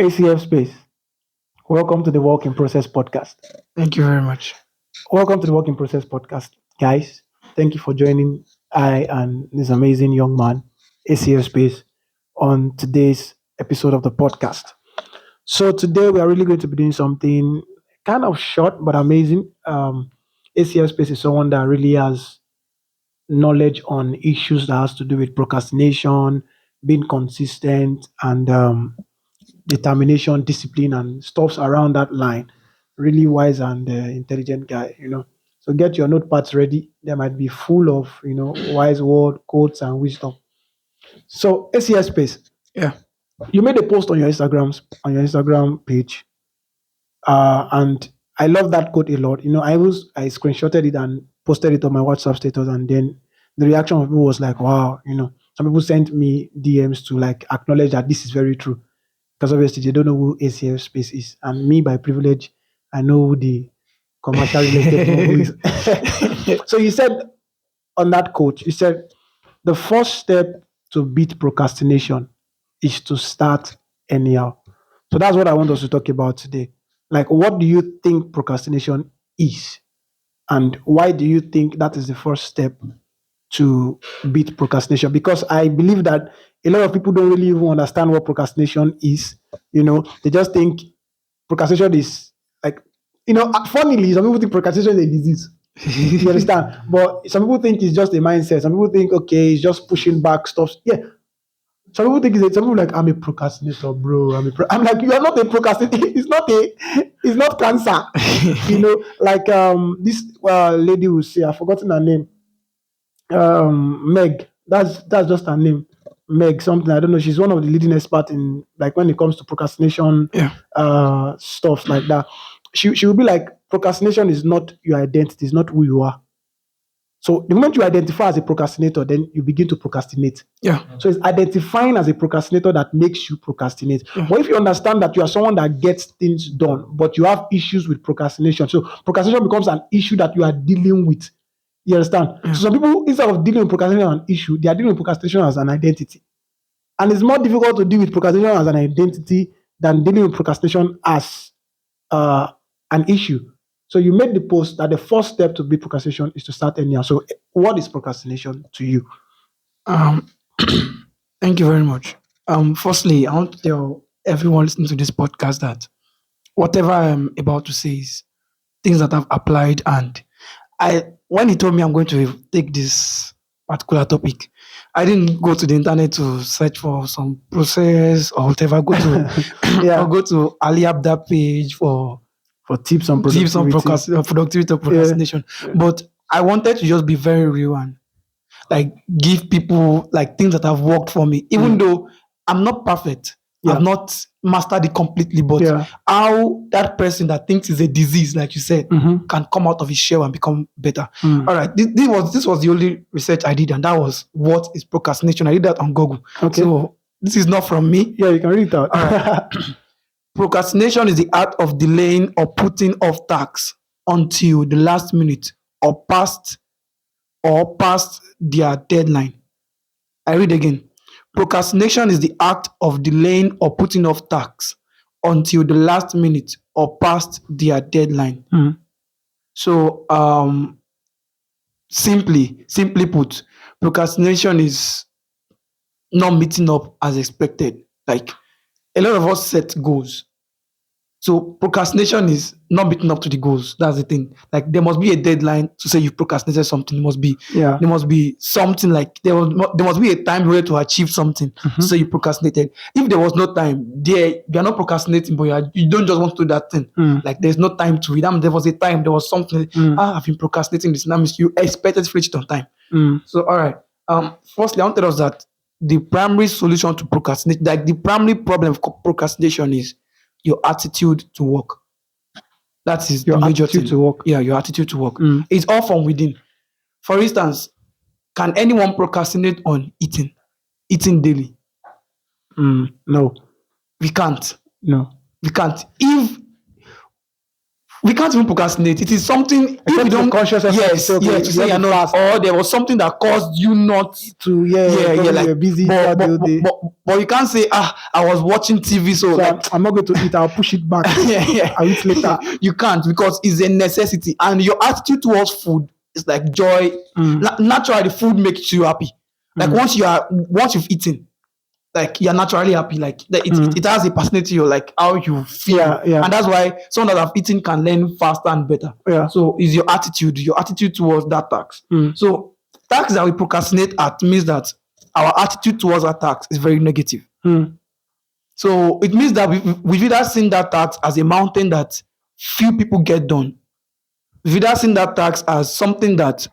ACFspace, welcome to the Work in Process podcast. Thank you very much. Welcome to the Work in Process podcast. Guys, thank you for joining I and this amazing young man, ACFspace, on today's episode of the podcast. So, today we are really going to be doing something kind of short but amazing. ACFspace is someone that really has knowledge on issues that has to do with procrastination, being consistent, and determination, discipline, and stuffs around that line. Really wise and intelligent guy. So get your notepads ready. They might be full of wise word, quotes, and wisdom. So ACS Space, Yeah. you made a post on your Instagram page, and I love that quote a lot. I screenshotted it and posted it on my WhatsApp status, and then the reaction of people was like, "Wow!" Some people sent me DMs to like acknowledge that this is very true because obviously they don't know who ACF Space is. And me, by privilege, I know who the commercial real estate mogul is. So you said on that quote, you said the first step to beat procrastination is to start anyhow. So that's what I want us to talk about today. Like, what do you think procrastination is? And why do you think that is the first step to beat procrastination? Because I believe that a lot of people don't really even understand what procrastination is. They just think procrastination is like, funnily, some people think procrastination is a disease. You understand? But some people think it's just a mindset. Some people think, okay, it's just pushing back stuff. Yeah. Some people think some people like, I'm a procrastinator, bro. I'm like, you are not a procrastinator. It's not cancer. Like this lady will say, I've forgotten her name. Meg. That's just her name. Meg something. I don't know. She's one of the leading experts in like when it comes to procrastination, Yeah. stuff like that. She will be like, procrastination is not your identity, it's not who you are. So the moment you identify as a procrastinator, then you begin to procrastinate. Yeah. So it's identifying as a procrastinator that makes you procrastinate. Yeah. But if you understand that you are someone that gets things done, but you have issues with procrastination, so procrastination becomes an issue that you are dealing with. You understand? Yeah. So some people, instead of dealing with procrastination as an issue, they are dealing with procrastination as an identity. And it's more difficult to deal with procrastination as an identity than dealing with procrastination as an issue. So you made the post that the first step to beat procrastination is to start anyhow. So what is procrastination to you? Um, Thank you very much. Firstly, I want to tell everyone listening to this podcast that whatever I'm about to say is things that I've applied, and when he told me I'm going to take this particular topic, I didn't go to the internet to search for some process or whatever. Go to Yeah. or go to Ali Abda page for tips on tips on productivity. productivity or procrastination. Yeah. But I wanted to just be very real and like give people like things that have worked for me, even though I'm not perfect. Yeah. I've not mastered it completely, but Yeah. how that person that thinks it's a disease, like you said, Mhm. can come out of his shell and become better. Mm. All right, this was the only research I did, and that was what is procrastination. I did that on Google. Okay. So this is not from me. Yeah, you can read it out. All right. Procrastination is the art of delaying or putting off tasks until the last minute or past their deadline. I read again. Procrastination is the act of delaying or putting off tasks until the last minute or past their deadline. Mm. So, simply put, procrastination is not meeting up as expected. Like a lot of us set goals. So procrastination is not meeting up to the goals. That's the thing. Like there must be a deadline to say you procrastinated something. Yeah. There must be something like there must be a time period to achieve something. So you procrastinated. If there was no time, you're not procrastinating, but you don't just want to do that thing. Like there's no time to it. There was a time, there was something. I've been procrastinating this. That means you expected to reach it on time. So all right. Firstly, I want to tell us that the primary solution to procrastination, like the primary problem of procrastination is your attitude to work. That is Your the major attitude thing. to work. Yeah, your attitude to work. It's all from within. For instance, can anyone procrastinate on eating? Eating daily? No. We can't. No. We can't. If we can't even procrastinate. It is something if you Except don't the conscious effort to yes, say, okay, yes, to you say have you're to not, fast. or there was something that caused you not To yeah, probably like you're busy but, throughout the but, day. but you can't say I was watching TV, so So like I'm not going to eat. I'll push it back. yeah. I'll eat later. You can't because it's a necessity, and your attitude towards food is like joy. Naturally, food makes you happy. Like once you've eaten, like you're naturally happy. Like it has a personality, or like how you feel, Yeah. and that's why someone that have eaten can learn faster and better. Yeah. So is your attitude towards that task. So task that we procrastinate at means that our attitude towards that task is very negative. So it means that we've either seen that task as a mountain that few people get done. We've either seen that task as something that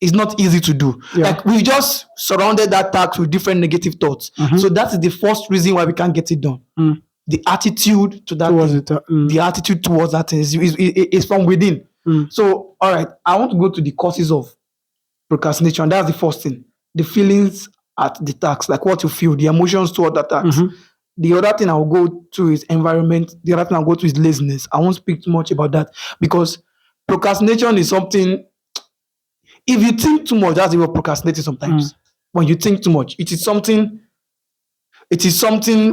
is not easy to do. Yeah. Like we just surrounded that task with different negative thoughts. So that is the first reason why we can't get it done. The attitude to that Towards thing, it, the attitude towards that thing is from within. So all right, I want to go to the causes of procrastination. That's the first thing. The feelings at the task, like what you feel, the emotions toward that task. The other thing I'll go to is environment. The other thing I'll go to is laziness. I won't speak too much about that because procrastination is something. If you think too much, that's even procrastinating sometimes. When you think too much, it is something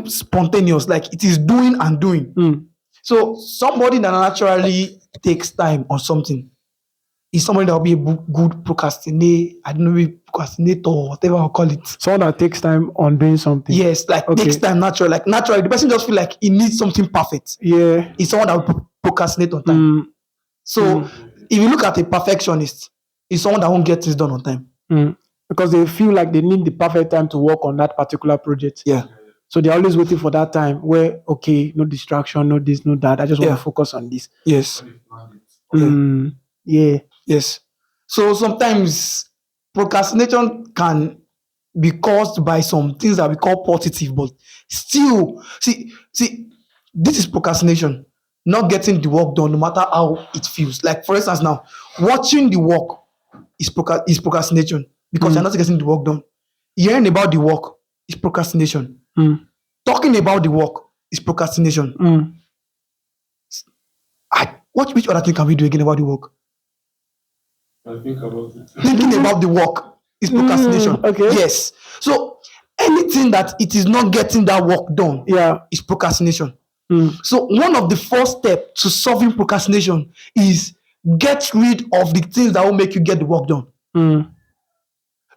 spontaneous, like it is doing and doing. So somebody that naturally takes time on something is somebody that will be a good procrastinator. I don't know, maybe procrastinator or whatever I'll call it. Someone that takes time on doing something. Yes, like takes time naturally. Like naturally, the person just feel like he needs something perfect. Yeah. It's someone that will procrastinate on time. So if you look at a perfectionist, it's someone that won't get things done on time. Because they feel like they need the perfect time to work on that particular project. Yeah. So they're always waiting for that time where, okay, no distraction, no this, no that. I just want to focus on this. Yes. Yeah. Yes. So sometimes procrastination can be caused by some things that we call positive, but still, see, this is procrastination. Not getting the work done, no matter how it feels. Like for instance, now watching the work is procrastination because you're not getting the work done. Hearing about the work is procrastination. Talking about the work is procrastination. Which other thing can we do again about the work? I think about it. Thinking about the work is procrastination. Okay. Yes. So anything that it is not getting that work done is procrastination. So one of the first steps to solving procrastination is get rid of the things that will make you get the work done.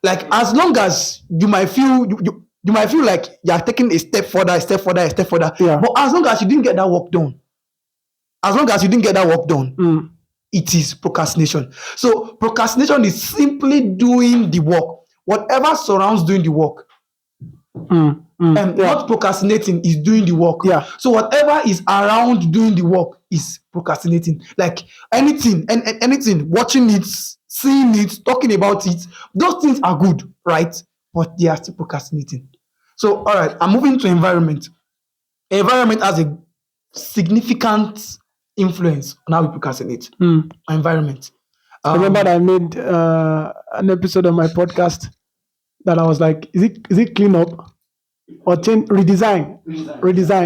Like as long as you might feel you might feel like you are taking a step further. Yeah. But as long as you didn't get that work done, it is procrastination. So procrastination is simply doing the work. Whatever surrounds doing the work. Not procrastinating is doing the work. Yeah. So whatever is around doing the work is procrastinating. Like anything, watching it, seeing it, talking about it, those things are good, right? But they are still procrastinating. So, all right, I'm moving to environment. Environment has a significant influence on how we procrastinate. Environment. I remember that I made an episode of my podcast that I was like, is it clean up or change redesign?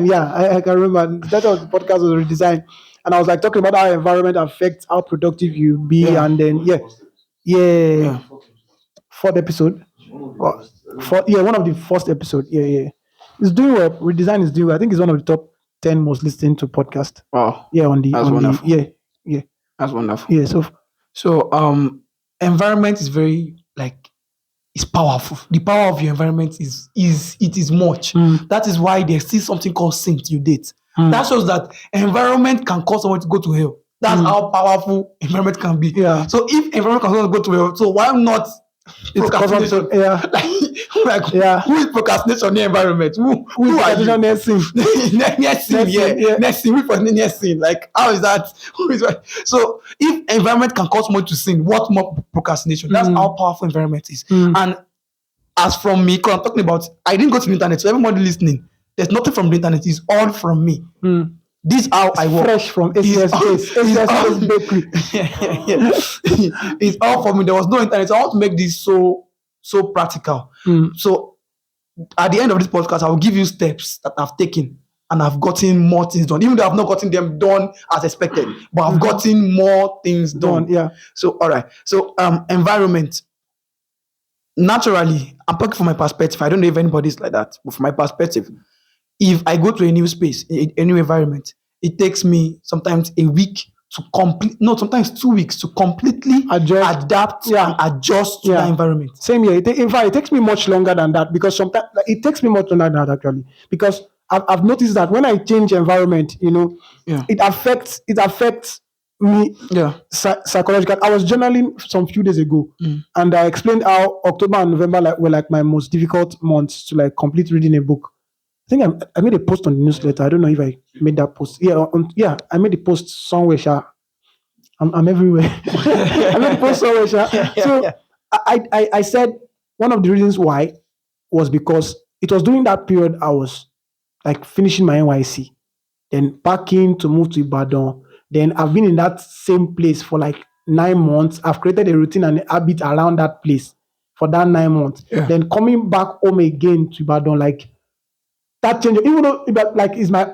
Yeah, I can remember that was the podcast was redesign, and I was like talking about how environment affects how productive you be, and then fourth episode, one of the first episode, it's doing well. Redesign is doing well. I think it's one of the top 10 most listened to podcast. Wow. Yeah, That's wonderful. Yeah. That's wonderful. Yeah, So environment is very it's powerful. The power of your environment is much. That is why there's still something called sin till date. That shows that environment can cause someone to go to hell. That's how powerful environment can be. Yeah. So if environment can cause someone to go to hell, so why not procrastination? Who is procrastination in the environment? Who are you? next thing. Next thing. Wait for the next thing. Like, how is that? Who is right? So, if environment can cause someone to sin, what more procrastination? That's how powerful environment is. And as from me, because I'm talking about, I didn't go to the internet. So, everybody listening, there's nothing from the internet. It's all from me. This is how I work. Fresh from ACFspace bakery. It's all for me. There was no internet. So I want to make this so practical. So at the end of this podcast, I will give you steps that I've taken and I've gotten more things done, even though I've not gotten them done as expected, but I've gotten more things done. Yeah. So, all right. So, environment. Naturally, I'm talking from my perspective. I don't know if anybody's like that, but from my perspective, if I go to a new space, a new environment, it takes me sometimes a week to sometimes 2 weeks to completely adapt and adjust to that environment. Same here. In fact, it takes me much longer than that, because sometimes it takes me much longer than that, actually, because I've noticed that when I change environment, it affects me psychologically. I was journaling some few days ago, and I explained how October and November were like my most difficult months to like complete reading a book. I think I made a post on the newsletter. I don't know if I made that post. Yeah, I made a post somewhere. I'm everywhere. I made a post somewhere. So I said one of the reasons why was because it was during that period I was like finishing my NYC, then packing to move to Ibadan. Then I've been in that same place for like 9 months. I've created a routine and a habit around that place for that 9 months. Yeah. Then coming back home again to Ibadan, like that change, even though Ibadan is my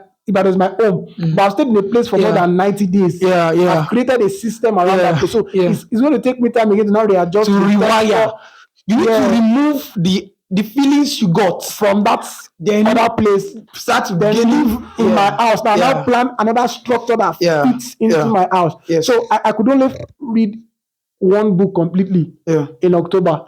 home, but I've stayed in a place for more than 90 days. I've created a system around that place. So it's going to take me time again to now readjust. To rewire. You need to remove the feelings you got from that other place. Start to live in my house. Now plan another structure that fits into my house. So I could only read one book completely in October.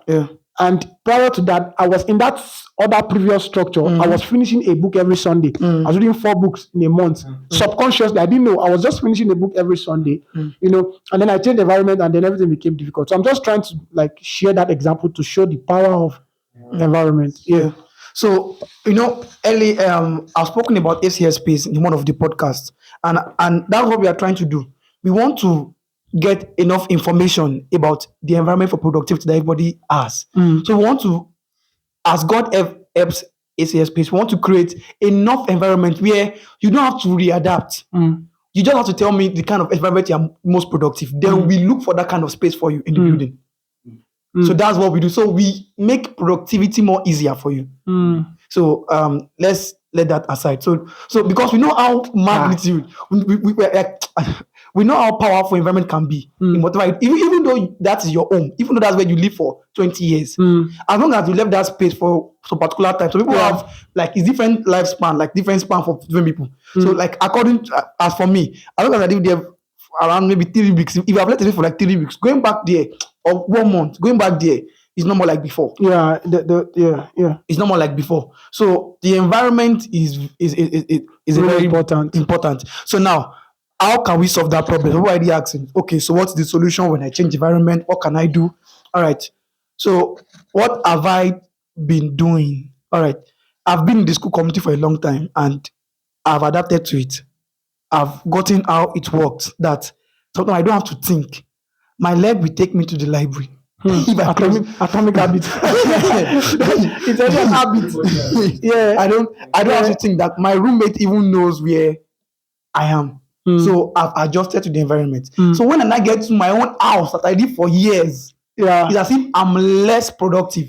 And prior to that, I was in that other previous structure. I was finishing a book every Sunday. I was reading 4 books in a month. Subconsciously, I didn't know. I was just finishing a book every Sunday, and then I changed the environment, and then everything became difficult. So I'm just trying to like share that example to show the power of environment. Yeah. So, early, I've spoken about ACFspace in one of the podcasts, and that's what we are trying to do. We want to get enough information about the environment for productivity that everybody has. So we want to, as God helps ACFspace, we want to create enough environment where you don't have to readapt. You just have to tell me the kind of environment you're most productive. Then we look for that kind of space for you in the building. So that's what we do. So we make productivity more easier for you. So let's let that aside. So because we know how magnitude, we know how powerful environment can be in whatever, even though that is your home, even though that's where you live for 20 years, as long as you left that space for some particular time. So people have like it's different lifespan, like different span for different people. So like according to, as for me, as long as I live there around maybe 3 weeks, if I've left it for like 3 weeks, going back there or 1 month, going back there is not more like before. It's not more like before. So the environment is really very important. So now, how can we solve that problem? Everybody asking, okay, so what's the solution when I change environment? What can I do? All right. So what have I been doing? All right. I've been in the school community for a long time and I've adapted to it. I've gotten how it works, that sometimes I don't have to think. My leg will take me to the library. Atomic habit. It's a habit. I don't have to think that my roommate even knows where I am. So I've adjusted to the environment. So when I get to my own house that I did for years, it's as if I'm less productive.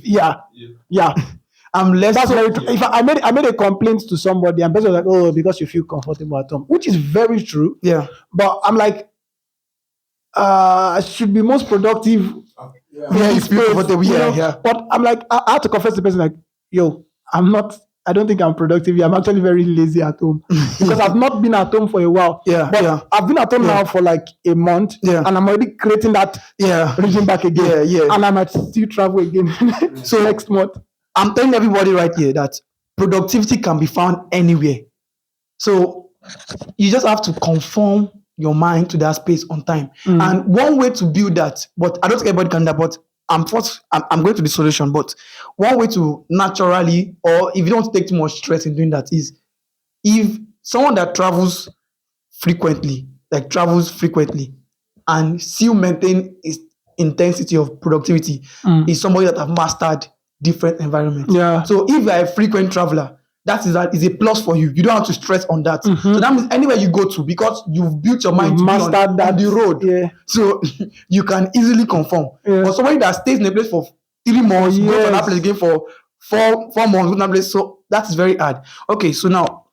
I'm less. That's very true. If I made a complaint to somebody, and person was like, "Oh, because you feel comfortable at home," which is very true. But I'm like, I should be most productive. It's comfortable. But I'm like, I have to confess to the person, like, yo, I'm not. I don't think I'm productive. I'm actually very lazy at home because I've not been at home for a while. I've been at home now for like a month, and I'm already creating that region back again. And I might still travel again. So next month. I'm telling everybody right here that productivity can be found anywhere. So you just have to conform your mind to that space on time. And one way to build that, but I don't think everybody can do that, but I'm going to the solution. But one way to naturally, or if you don't take too much stress in doing that, is if someone that travels frequently and still maintain its intensity of productivity is somebody that have mastered different environments. So if you're a frequent traveler, that is a plus for you. You don't have to stress on that. So that means anywhere you go to, because you've built your mind to master that on the road, so you can easily conform. But somebody that stays in a place for 3 months, go to that place again for 4 months, go to that place, so that is very hard. Okay, so now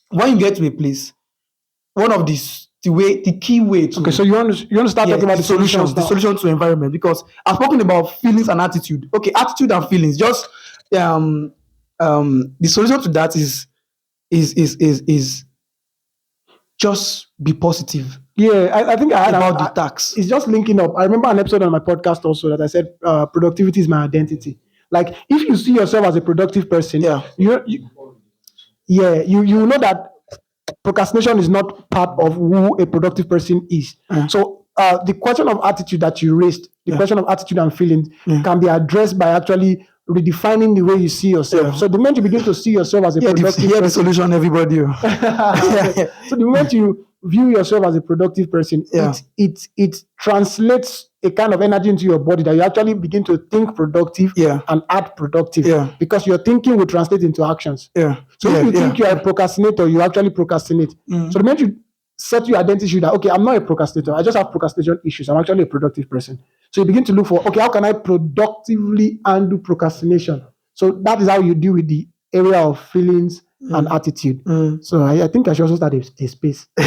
when you get to a place, one of the key way to Okay, so you want to start talking about the solutions the now. solution to environment, because I've spoken about feelings and attitude. Okay, attitude and feelings. Just the solution to that is just be positive Yeah, I think I had about the tax. it's just linking up. I remember an episode on my podcast also that I said productivity is my identity. Like if you see yourself as a productive person, Yeah. you know that procrastination is not part of who a productive person is. So the question of attitude that you raised, the question of attitude and feelings can be addressed by actually redefining the way you see yourself. Yeah. So the moment you begin to see yourself as a productive Hear the person, solution, everybody. okay. So the moment you view yourself as a productive person, it translates a kind of energy into your body that you actually begin to think productive and act productive because your thinking will translate into actions. So if you think you are a procrastinator, you actually procrastinate. So the moment you set your identity that, okay, I'm not a procrastinator, I just have procrastination issues, I'm actually a productive person. So you begin to look for, okay, how can I productively undo procrastination? So that is how you deal with the area of feelings and attitude. So I think I should also start a space. I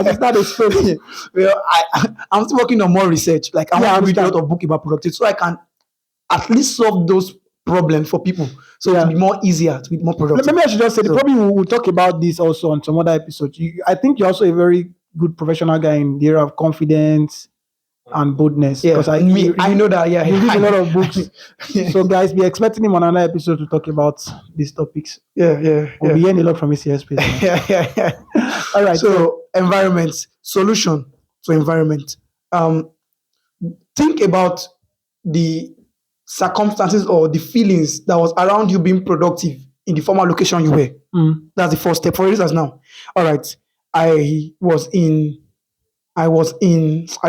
should start a space. Well, I'm still working on more research. Like I want to read a lot of book about productivity so I can at least solve those problems for people. So it will be more easier to be more productive. Maybe I should just say, probably we'll talk about this also on some other episodes. I think you're also a very good professional guy in the area of confidence and boldness. Because I know that. Yeah, you read a lot of books. So guys, be expecting him on another episode to talk about these topics. We'll be hearing a lot from ACFspace. All right. So environment, solution to environment. Think about the circumstances or the feelings that was around you being productive in the former location you were. That's the first step. For instance, now, all right, I don't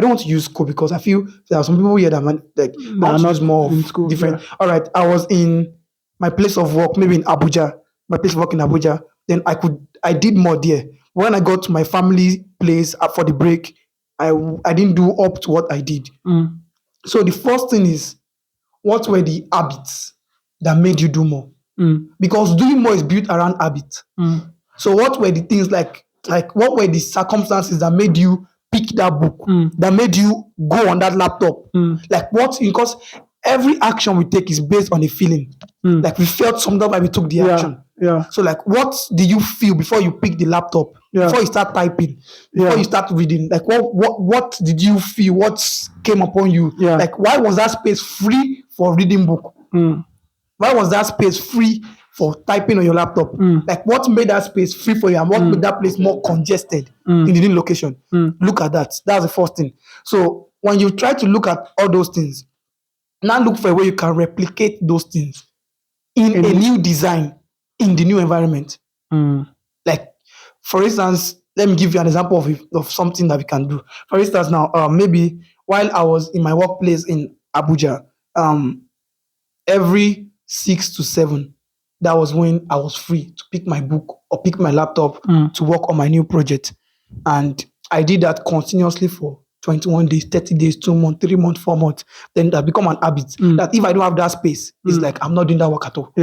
want to use school because I feel there are some people here that are not more in school, different. All right, I was in my place of work, maybe in Abuja, my place of work in Abuja. Then I did more there. When I got to my family place for the break, I didn't do up to what I did. So the first thing is, what were the habits that made you do more? Because doing more is built around habits. So what were the things like what were the circumstances that made you pick that book, that made you go on that laptop? Like what? Because every action we take is based on a feeling. Like we felt something when we took the action. So like what did you feel before you picked the laptop? Before you start typing? Before you start reading? Like what did you feel? What came upon you? Like why was that space free for reading book? Why was that space free for typing on your laptop? Like what made that space free for you and what made that place more congested in the new location? Look at that. That's the first thing. So when you try to look at all those things, now look for a way you can replicate those things in a new design in the new environment. Like, for instance, let me give you an example of something that we can do. For instance, now, maybe while I was in my workplace in Abuja, every 6 to 7, that was when I was free to pick my book or pick my laptop to work on my new project. And I did that continuously for 21 days, 30 days, 2 months, 3 months, 4 months. Then that become an habit that if I don't have that space, it's like I'm not doing that work at all.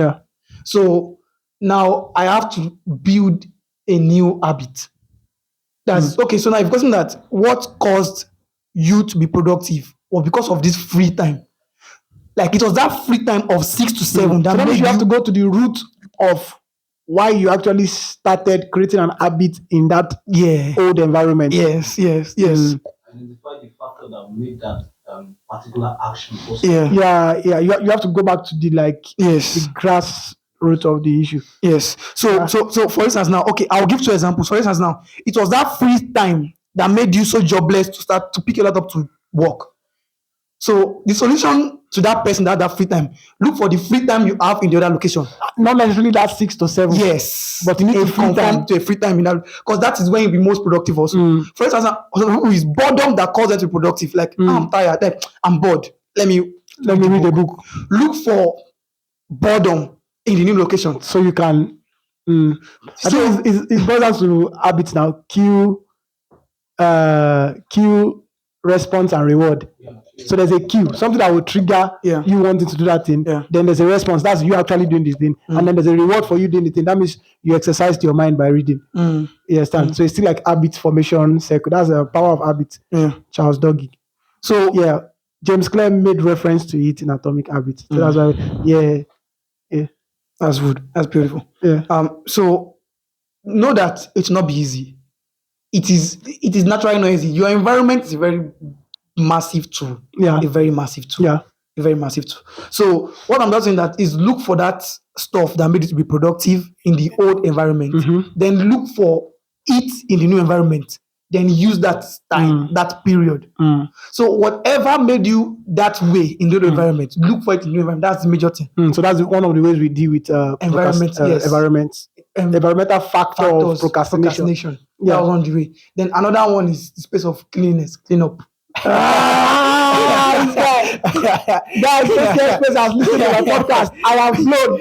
So now I have to build a new habit. That's okay. So now you've gotten that what caused you to be productive was because of this free time. Like it was that free time of 6 to 7 that made you have to go to the root of why you actually started creating an habit in that old environment. Yes. Identify the factor that made that particular action possible. You have to go back to the grass root of the issue. Yes. So for instance now, okay, I'll give 2 examples. For instance now, it was that free time that made you so jobless to start to pick your laptop to work. So the solution to that person that free time, look for the free time you have in the other location. Not necessarily that 6 to 7. Yes, but you need to conform to a free time in that, because that is when you'll be most productive also. For instance, who is boredom that causes them to be productive. Like I'm tired, I'm bored. Let me read the book. Look for boredom in the new location, so you can. I think it boils down to habits now. Cue, response, and reward. So there's a cue, something that will trigger you wanting to do that thing. Yeah. Then there's a response. That's you actually doing this thing. And then there's a reward for you doing the thing. That means you exercised your mind by reading. You understand? So it's still like habit formation circle. That's the power of habit. Charles Duhigg. So yeah, James Clear made reference to it in Atomic Habits. So that's why, that's good. That's beautiful. Yeah. So know that it's not be easy. It is naturally not easy. Your environment is a very massive tool. Yeah. A very massive tool. Yeah. A very massive tool. So what I'm just saying that is look for that stuff that made it to be productive in the old environment. Then look for it in the new environment. Then use that time, that period. So whatever made you that way in the old environment, look for it in the new environment. That's the major thing. So that's one of the ways we deal with environmental factor of procrastination. That was one the way. Then another one is the space of cleanliness, clean up. Guys, ACFspace has listened to my podcast. I have blown.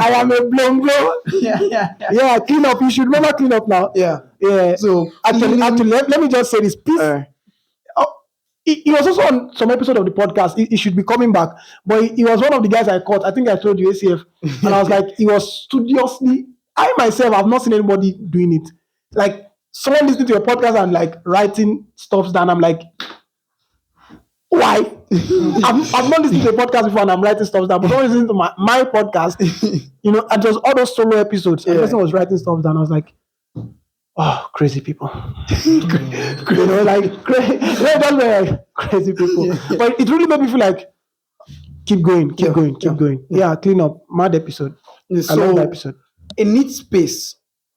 I am a blown blow. Yeah, clean up. You should remember clean up now. Yeah. So actually, let me just say this. Please. He was also on some episode of the podcast. He should be coming back. But he was one of the guys I caught. I think I told you ACF. And I was like, he was studiously. I myself have not seen anybody doing it. Like someone listening to your podcast and like writing stuff down. I'm like, why? I've not listened to a podcast before and I'm writing stuff down. But someone listening to my podcast, and just all those solo episodes. And the person was writing stuff down. I was like, oh, crazy people. Crazy people. But it really made me feel like, keep going. Yeah, clean up. Mad episode. I love that episode. A neat space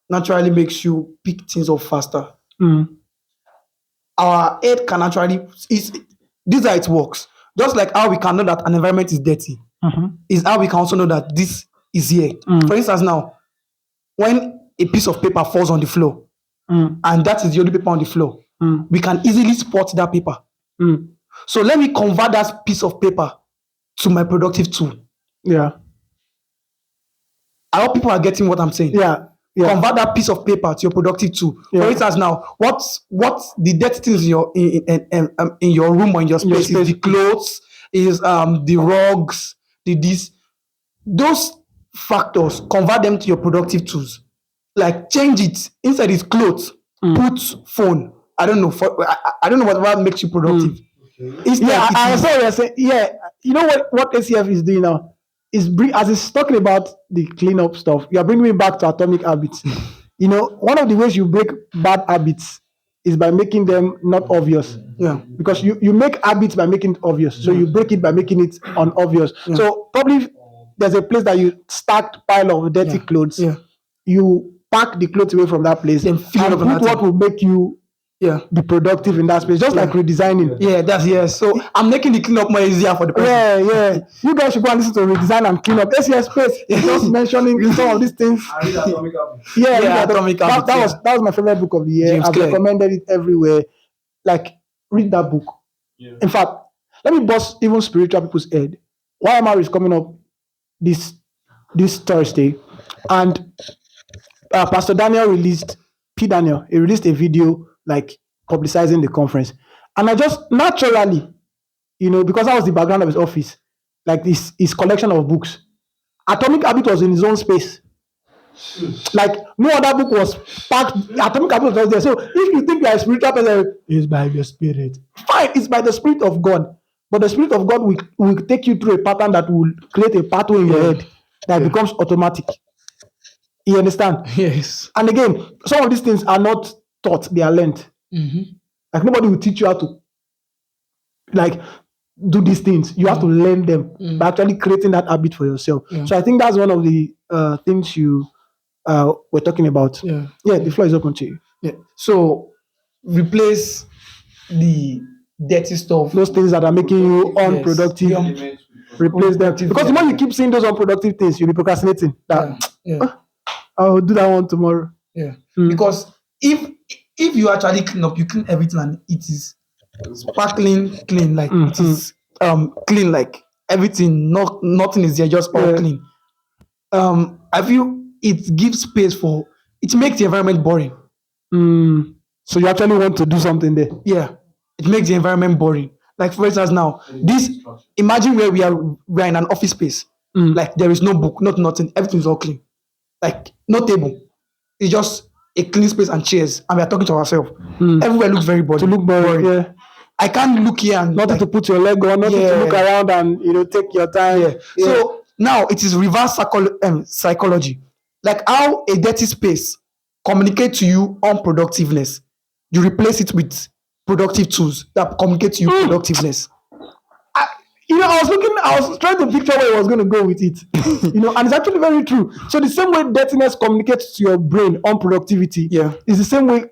naturally makes you pick things up faster. Our head can actually, this is how it works. Just like how we can know that an environment is dirty, is how we can also know that this is here. For instance, now, when a piece of paper falls on the floor, and that is the only paper on the floor, we can easily spot that paper. So let me convert that piece of paper to my productive tool. Yeah. I hope people are getting what I'm saying. Yeah. Convert that piece of paper to your productive tool. For instance, now, what's the dirty things in your room or in your space? Is the clothes, is the rugs, those factors. Convert them to your productive tools. Like change it. Instead it's clothes. Put phone. I don't know. I don't know what makes you productive. I saw what you're saying. Yeah, you know what ACF is doing now is as it's talking about the cleanup stuff. You are bringing me back to Atomic Habits. One of the ways you break bad habits is by making them not obvious. Yeah, because you make habits by making it obvious. So you break it by making it unobvious. So probably there's a place that you stacked pile of dirty clothes. You pack the clothes away from that place and put what will make you be productive in that space, just like redesigning. So I'm making the cleanup more easier for the person. You guys should go and listen to redesign and clean up. ACFspace is just mentioning some of these things. I read Atomic Habits. Atomic Habits. That was my favorite book of the year. James I've Clear. recommended it everywhere. Like, read that book. In fact, let me bust even spiritual people's head. YMR is coming up this Thursday, and Pastor Daniel released a video like publicizing the conference. And I just naturally, because that was the background of his office, like his collection of books. Atomic Habit was in his own space. Like no other book was packed. Atomic Habit was there. So if you think you are a spiritual person, it's by your spirit. Fine, it's by the Spirit of God. But the Spirit of God will take you through a pattern that will create a pathway in your head that becomes automatic. You understand? Yes. And again, some of these things are not taught, they are learned. Like nobody will teach you how to do these things. You have to learn them by actually creating that habit for yourself. So I think that's one of the things you were talking about. The floor is open to you. So replace the dirty stuff, those things that are making you unproductive. Replace them, because the more you keep seeing those unproductive things, you'll be procrastinating. I'll do that one tomorrow. Because if you actually clean up, you clean everything and it is sparkling clean, like it is clean, like everything, nothing is there, just all clean. I feel it gives space for, it makes the environment boring. So you actually want to do something there. It makes the environment boring. Like for instance, now this. Imagine where we're in an office space. Like there is no book, nothing. Everything's all clean. Like no table. It's just a clean space and chairs, and we are talking to ourselves. Everywhere looks very boring. To look boring. Yeah. I can't look here and Nothing to put your leg on, nothing to look around and take your time. Yeah. So now it is reverse psychology. Like how a dirty space communicates to you unproductiveness. You replace it with productive tools that communicate to you productiveness. I was trying to picture where I was going to go with it. And it's actually very true. So the same way dirtiness communicates to your brain unproductivity, is the same way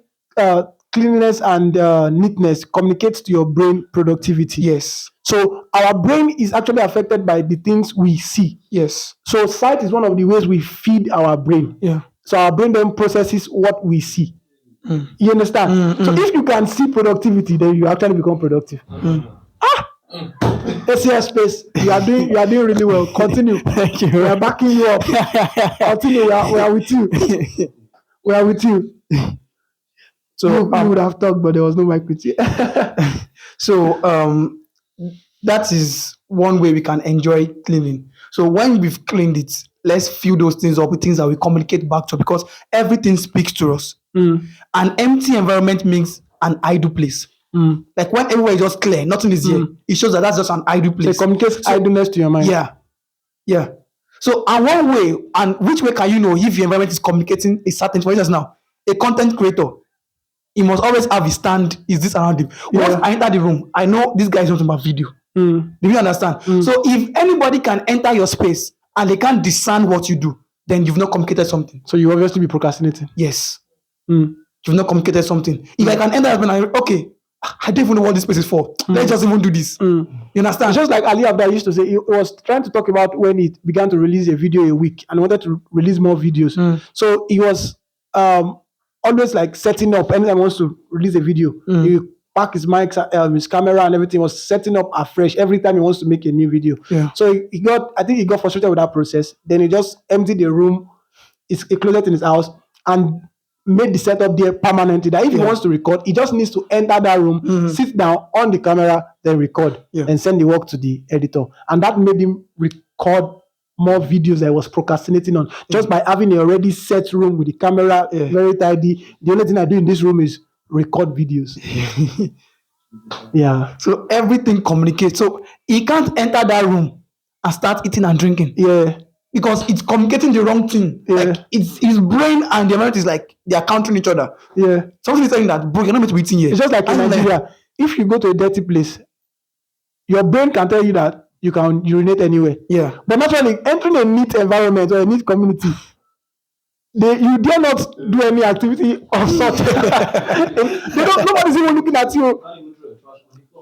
cleanliness and neatness communicates to your brain productivity. Yes. So our brain is actually affected by the things we see. Yes. So sight is one of the ways we feed our brain. Yeah. So our brain then processes what we see. You understand? So if you can see productivity, then you actually become productive. ACFspace, you are doing really well. Continue. Thank you. We are backing you up. Continue. We are with you. We are with you. So you would have talked, but there was no mic with you. So that is one way we can enjoy cleaning. So when we've cleaned it, let's fill those things up with things that we communicate back to, because everything speaks to us. An empty environment means an idle place. Like when everywhere is just clear, nothing is here. It shows that that's just an idle place. So it communicates idleness to your mind. Yeah. So, and one way, and which way can you know if your environment is communicating a certain? For instance, now a content creator, he must always have his stand. Is this around him? Once I enter the room, I know this guy is not about video. Do you understand? So, if anybody can enter your space and they can't discern what you do, then you've not communicated something. So you obviously be procrastinating. Yes. You've not communicated something. If I can enter, okay. I don't even know what this space is for. Let's just even do this. You understand? It's just like Ali Abdul used to say, he was trying to talk about when he began to release a video a week and wanted to release more videos. So he was always like setting up anytime he wants to release a video. He pack his mics, his camera and everything, was setting up afresh every time he wants to make a new video. So I think he got frustrated with that process. Then he just emptied the room, he closed in his house and made the setup there permanently, that if he wants to record, he just needs to enter that room, sit down on the camera, then record and send the work to the editor. And that made him record more videos that he was procrastinating on, just by having an already set room with the camera very tidy. The only thing I do in this room is record videos. So everything communicates. So he can't enter that room and start eating and drinking. Because it's communicating the wrong thing. Like it's his brain and the environment is like they are countering each other. Something is saying that, bro, you're not meant to be eating here. It's just like in Nigeria. If you go to a dirty place, your brain can tell you that you can urinate anywhere. But naturally, entering a neat environment or a neat community, you dare not do any activity of such. Nobody's even looking at you.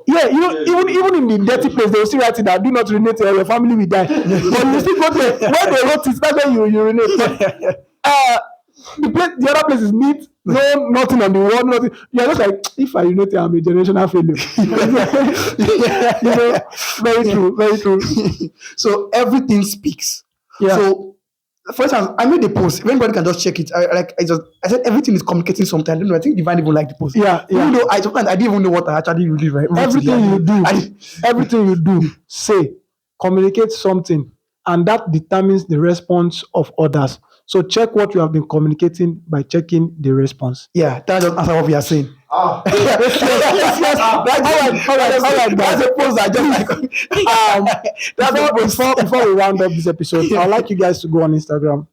Even in the dirty place, they will still write it that do not urinate or your family will die. But you still go there. When they wrote it, that's when you urinate. The other place is neat, nothing on the wall, nothing. You're just like, if I urinate, I'm a generational failure. Very true. So everything speaks. So, for instance, I made a post. If anybody can just check it, I said everything is communicating sometimes. I don't know. I think Divine even liked the post. Even though I didn't even know what I actually really write. Everything you do, say, communicate something, and that determines the response of others. So check what you have been communicating by checking the response. That doesn't answer what we are saying. Yes. All right. That's a post I just like. Before we round up this episode, I'd like you guys to go on Instagram,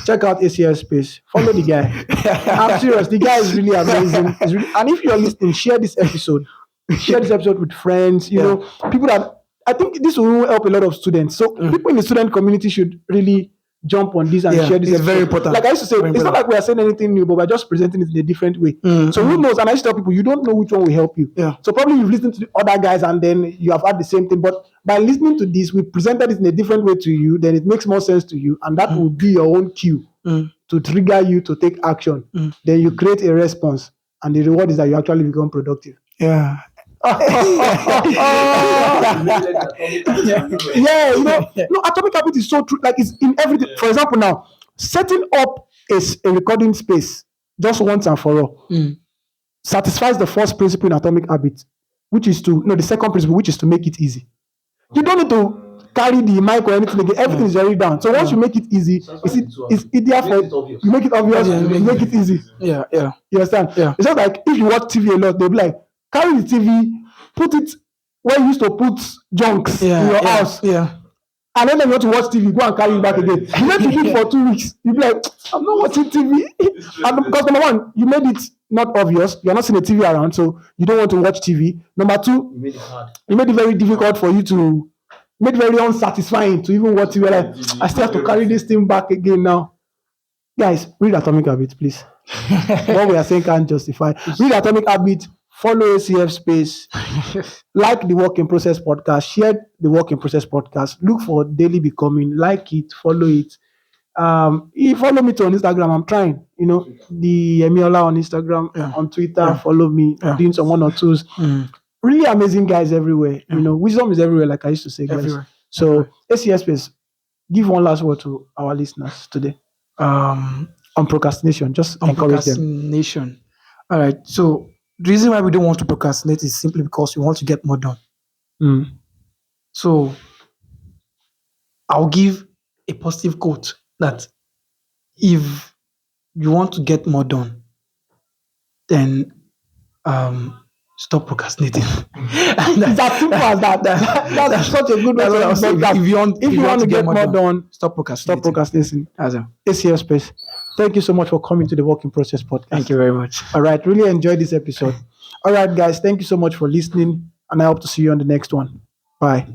check out ACFspace, follow the guy. I'm serious, the guy is really amazing. And if you're listening, share this episode with friends. People that I think this will help a lot of students. So people in the student community should really jump on this and share this. It's very important. Like I used to say, it's not like we are saying anything new, but we're just presenting it in a different way. So who knows? And I used to tell people, you don't know which one will help you. So probably you've listened to the other guys and then you have had the same thing. But by listening to this, we presented it in a different way to you, then it makes more sense to you. And that will be your own cue to trigger you to take action. Then you create a response. And the reward is that you actually become productive. Atomic habit is so true. Like it's in everything. For example, now setting up a recording space just once and for all satisfies the first principle in atomic habit. which is to the second principle, which is to make it easy. You don't need to carry the mic or anything again. Everything is already down. So once you make it easy, it's easier for you make it obvious. Yeah, You make it easy. Yeah. You understand? Yeah. It's just like if you watch TV a lot, they'll be like, carry the TV, put it where you used to put junks in your house. Yeah. And then you want to watch TV, go and carry it back again. You made TV for 2 weeks. You'll be like, I'm not watching TV. And because number one, you made it not obvious. You're not seeing a TV around, so you don't want to watch TV. Number two, You made it hard. you made it very difficult for you to made it very unsatisfying to even watch TV. Like, I still have to carry this thing back again now. Guys, read Atomic Habit, please. What we are saying can't justify. Read Atomic Habit, follow ACFspace, like the Work in Process podcast, share the Work in Process podcast, look for Daily Becoming, like it, follow it. You follow me on Instagram. I'm trying, the Emiola on Instagram, on Twitter, follow me, doing some 1 or 2s. Really amazing guys everywhere. Wisdom is everywhere, like I used to say, guys. Everywhere. So ACFspace, give one last word to our listeners today on procrastination. Just encourage them. Procrastination. All right. So the reason why we don't want to procrastinate is simply because we want to get more done. So I'll give a positive quote that if you want to get more done, then stop procrastinating. It's as simple as that. That's such a good That's what I was saying. podcast. If you want to get more done, stop procrastinating. ACFspace. Thank you so much for coming to the Work in Process podcast. Thank you very much. All right, really enjoyed this episode. All right, guys, thank you so much for listening, and I hope to see you on the next one. Bye.